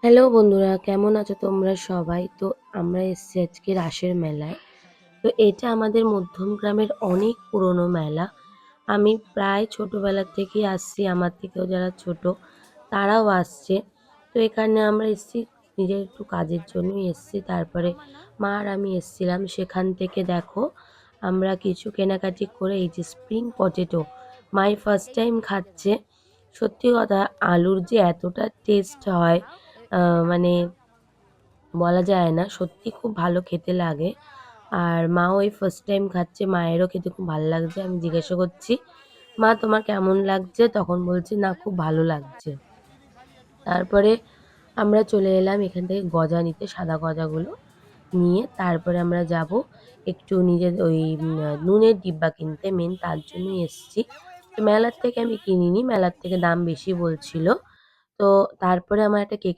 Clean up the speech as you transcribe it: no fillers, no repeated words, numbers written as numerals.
Hello বন্ধুরা, কেমন আছো তোমরা সবাই? তো আমরা এসেছি আজকে রাসের মেলায়। তো এটা আমাদের মধ্যমগ্রামের অনেক পুরনো মেলা। আমি প্রায় ছোটবেলা থেকেই আসছি, আমার থেকেও যারা ছোট তারাও আসছে। তো এখানে আমরা এসেছি নিজের একটু কাজের জন্যই এসেছি। তারপরে মা আর আমি এসেছিলাম। সেখান থেকে দেখো আমরা কিছু কেনাকাটি করে এই যে spring potato my first time খাচ্ছে। সত্যি কথা, আলুর যে এতটা টেস্ট হয় মানে বলা যায় না। সত্যি খুব ভালো খেতে লাগে। আর মাও এই ফার্স্ট টাইম খাচ্ছে, মায়েরও খেতে খুব ভালো লাগছে। আমি জিজ্ঞাসা করছি, "মা তোমার কেমন লাগছে?" তখন বলছে, "না খুব ভালো লাগছে।" তারপরে আমরা চলে এলাম এখান থেকে গজা নিতে, সাদা গজাগুলো নিয়ে তারপরে আমরা যাব একটু নিজের ওই নুনের ডিব্বা কিনতে, মেন তার জন্যই এসেছি। তো মেলার থেকে আমি কিনিনি, মেলার থেকে দাম বেশি বলছিল। তো তারপরে আমার একটা কেক